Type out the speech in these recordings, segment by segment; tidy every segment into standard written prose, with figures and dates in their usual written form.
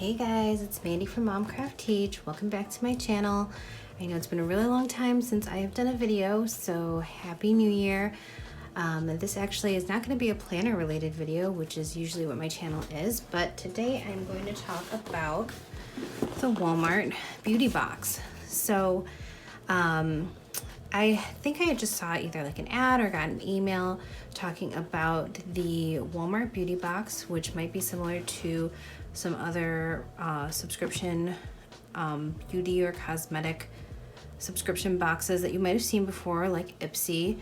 Hey guys, it's Mandy from Momcraft Teach. Welcome back to my channel. I know it's been a really long time since I have done a video, so Happy New Year. This actually is not going to be a planner related video, which is usually what my channel is, but today I'm going to talk about the Walmart beauty box. So I think I just saw either like an ad or got an email talking about the Walmart beauty box, which might be similar to some other subscription beauty or cosmetic subscription boxes that you might have seen before, like Ipsy.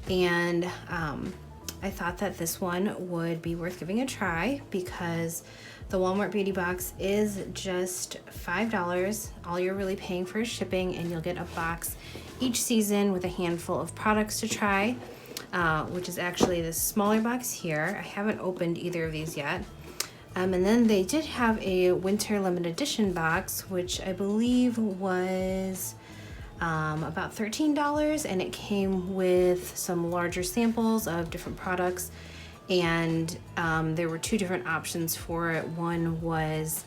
And I thought that this one would be worth giving a try because the Walmart beauty box is just $5. All you're really paying for is shipping, and you'll get a box each season with a handful of products to try, which is actually this smaller box here. I haven't opened either of these yet. And then they did have a winter limited edition box, which I believe was about $13, and it came with some larger samples of different products, and there were two different options for it. One was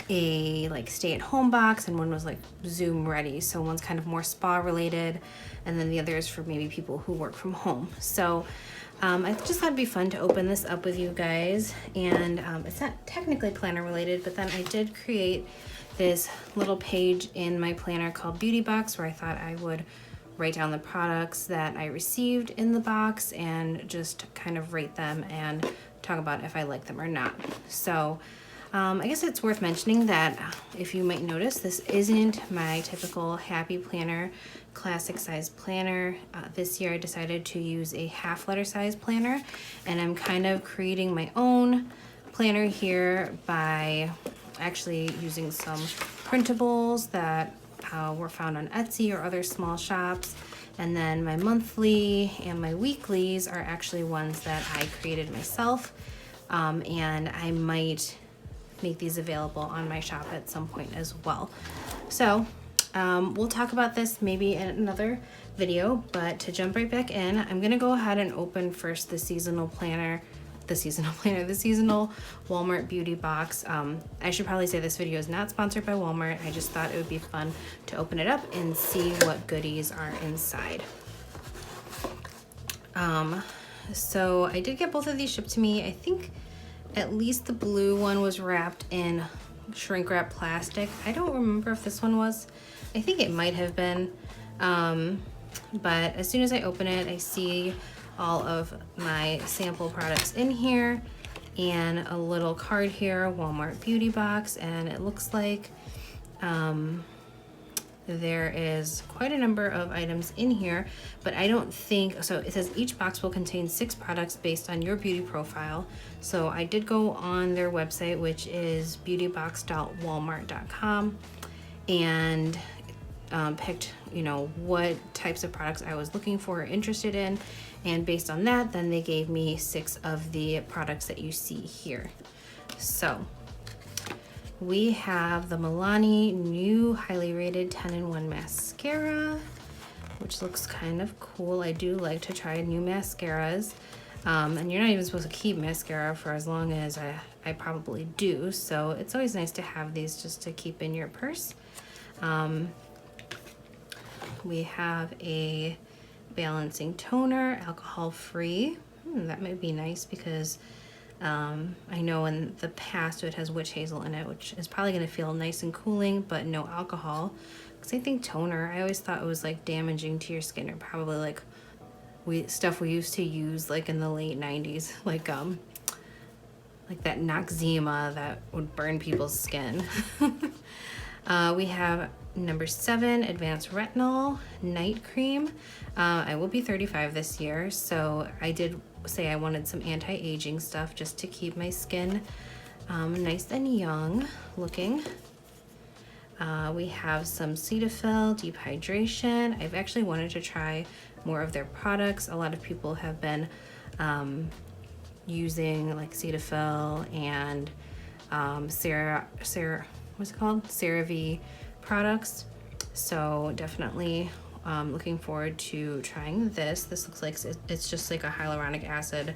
a like stay-at-home box, and one was like Zoom ready. So one's kind of more spa related, and then the other is for maybe people who work from home. So I just thought it'd be fun to open this up with you guys, and it's not technically planner related, but then I did create this little page in my planner called Beauty Box, where I thought I would write down the products that I received in the box and just kind of rate them and talk about if I like them or not. So I guess it's worth mentioning that if you might notice, this isn't my typical Happy Planner classic size planner. This year I decided to use a half letter size planner, and I'm kind of creating my own planner here by actually using some printables that were found on Etsy or other small shops. And then my monthly and my weeklies are actually ones that I created myself, and I might make these available on my shop at some point as well. So we'll talk about this maybe in another video, but to jump right back in, I'm gonna go ahead and open first the seasonal Walmart beauty box. I should probably say this video is not sponsored by Walmart. I just thought it would be fun to open it up and see what goodies are inside. So I did get both of these shipped to me. I think at least the blue one was wrapped in shrink wrap plastic. I don't remember if this one was. I think it might have been. But as soon as I open it, I see all of my sample products in here and a little card here, Walmart beauty box, and it looks like there is quite a number of items in here, but I don't think, so it says each box will contain 6 products based on your beauty profile. So I did go on their website, which is beautybox.walmart.com, and picked, you know, what types of products I was looking for or interested in, and based on that, then they gave me 6 of the products that you see here. So we have the Milani new highly rated 10-in-1 mascara, which looks kind of cool. I do like to try new mascaras, and you're not even supposed to keep mascara for as long as I probably do, so it's always nice to have these just to keep in your purse. We have a balancing toner, alcohol free. That might be nice because I know in the past it has witch hazel in it, which is probably going to feel nice and cooling, but no alcohol. Because I think toner, I always thought it was like damaging to your skin, or probably like stuff we used to use like in the late 90s, like that Noxzema that would burn people's skin. We have number 7 advanced retinol night cream. I will be 35 this year, so I did say I wanted some anti-aging stuff just to keep my skin nice and young looking. We have some Cetaphil deep hydration. I've actually wanted to try more of their products. A lot of people have been using like Cetaphil and CeraVe products, so definitely looking forward to trying this. This looks like it's just like a hyaluronic acid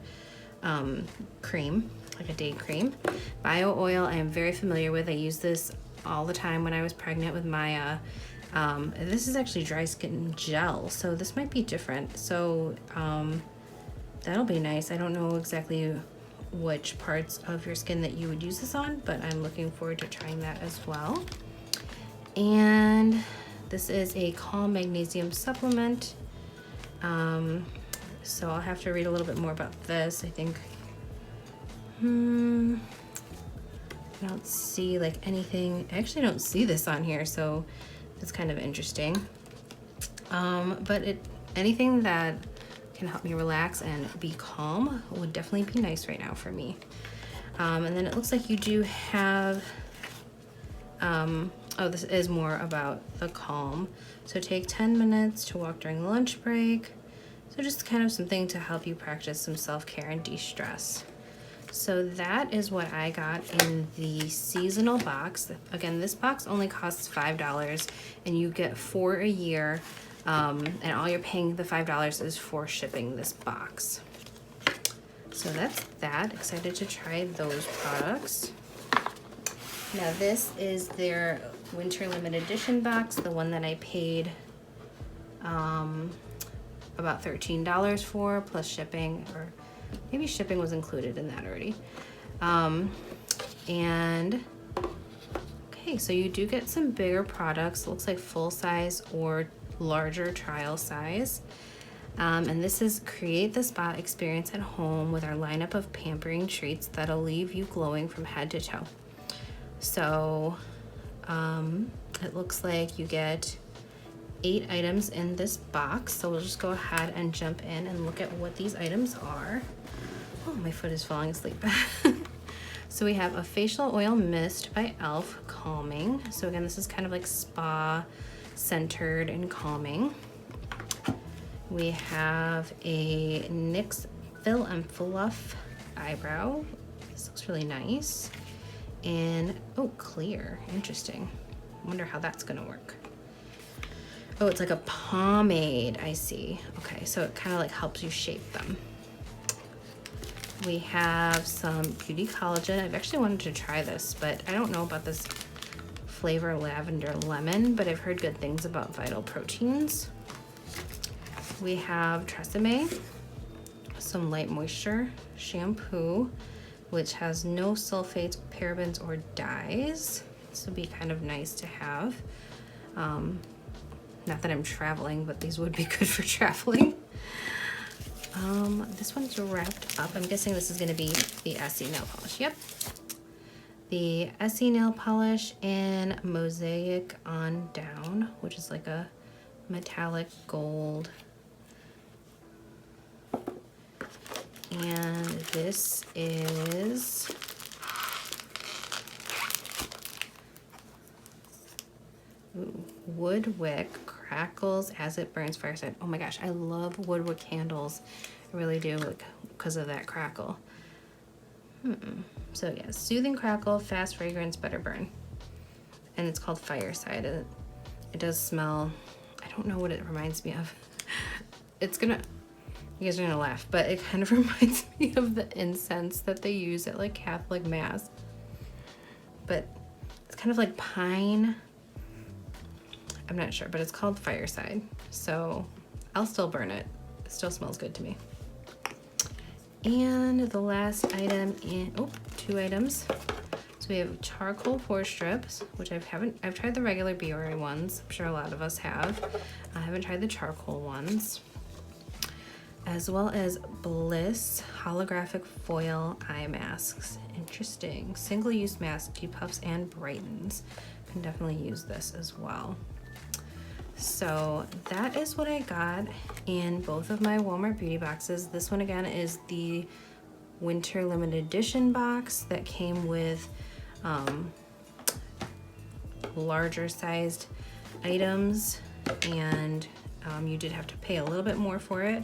cream. like a day cream. Bio oil I am very familiar with. I use this all the time when I was pregnant with Maya. This is actually dry skin gel, so this might be different. So that'll be nice. I don't know exactly which parts of your skin that you would use this on, but I'm looking forward to trying that as well. And this is a Calm Magnesium supplement. So I'll have to read a little bit more about this. I think, I don't see like anything. I actually don't see this on here, so it's kind of interesting. But anything that can help me relax and be calm would definitely be nice right now for me. And then it looks like you do have, oh, this is more about the calm. So take 10 minutes to walk during lunch break. So just kind of something to help you practice some self-care and de-stress. So that is what I got in the seasonal box. Again, this box only costs $5 and you get 4 a year. And all you're paying the $5 is for shipping this box. So that's that. Excited to try those products. Now this is their winter limited edition box, the one that I paid about $13 for plus shipping, or maybe shipping was included in that already. And okay, so you do get some bigger products. Looks like full size or larger trial size. And this is create the spa experience at home with our lineup of pampering treats that'll leave you glowing from head to toe. So it looks like you get 8 items in this box. So we'll just go ahead and jump in and look at what these items are. Oh, my foot is falling asleep. So we have a facial oil mist by e.l.f. calming. So again, this is kind of like spa centered and calming. We have a NYX Fill and Fluff eyebrow. This looks really nice. And oh, clear, interesting. Wonder how that's gonna work. Oh, it's like a pomade, I see. Okay, so it kind of like helps you shape them. We have some beauty collagen. I've actually wanted to try this, but I don't know about this flavor lavender lemon, but I've heard good things about Vital Proteins. We have Tresemme, some light moisture shampoo, which has no sulfates, parabens, or dyes. This would be kind of nice to have. Not that I'm traveling, but these would be good for traveling. This one's wrapped up. I'm guessing this is gonna be the Essie nail polish. Yep. The Essie nail polish in Mosaic on Down, which is like a metallic gold. And this is Wood Wick crackles as it burns fireside. Oh my gosh, I love wood wick candles. I really do, like, because of that crackle. So yeah, soothing crackle, fast fragrance, better burn. And it's called Fireside. It does smell, I don't know what it reminds me of. It's gonna, you guys are gonna laugh, but it kind of reminds me of the incense that they use at like Catholic Mass. But it's kind of like pine. I'm not sure, but it's called Fireside. So I'll still burn it. It still smells good to me. And the last item in, 2 items. So we have charcoal pore strips, which I've tried the regular Biore ones. I'm sure a lot of us have. I haven't tried the charcoal ones. As well as Bliss holographic foil eye masks. Interesting. Single-use mask, depuffs and brightens. Can definitely use this as well. So that is what I got in both of my Walmart beauty boxes. This one again is the winter limited edition box that came with larger sized items, and you did have to pay a little bit more for it.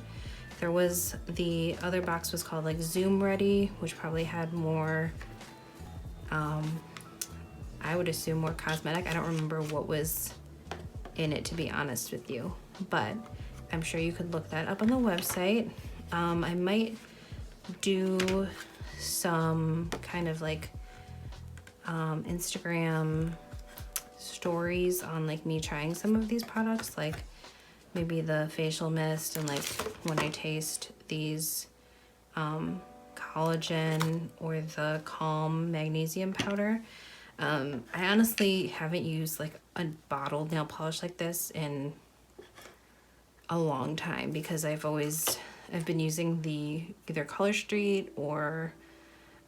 There was, the other box was called like Zoom Ready, which probably had more, I would assume more cosmetic. I don't remember what was in it, to be honest with you, but I'm sure you could look that up on the website. I might do some kind of like Instagram stories on like me trying some of these products, like maybe the facial mist and like when I taste these collagen or the Calm magnesium powder. I honestly haven't used like a bottled nail polish like this in a long time because I've been using the either Color Street or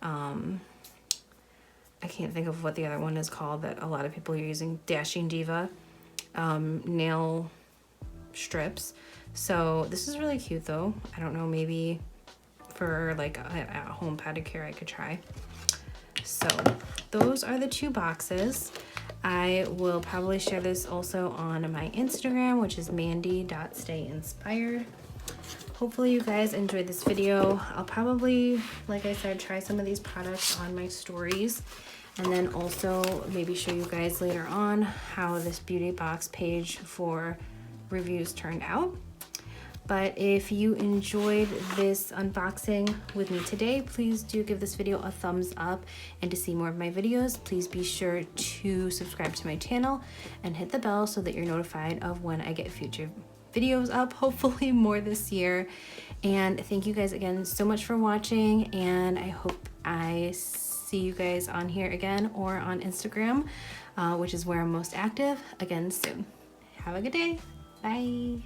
I can't think of what the other one is called that a lot of people are using, Dashing Diva nail strips. So this is really cute though. I don't know, maybe for like an at-home pedicure I could try. So those are the 2 boxes. I will probably share this also on my Instagram, which is Mandie.StayInspired. Hopefully you guys enjoyed this video. I'll probably, like I said, try some of these products on my stories, and then also maybe show you guys later on how this beauty box page for reviews turned out. But if you enjoyed this unboxing with me today, please do give this video a thumbs up. And to see more of my videos, please be sure to subscribe to my channel and hit the bell so that you're notified of when I get future videos up, hopefully more this year. And thank you guys again so much for watching, and I hope I see you guys on here again or on Instagram, which is where I'm most active, again soon. Have a good day. Bye.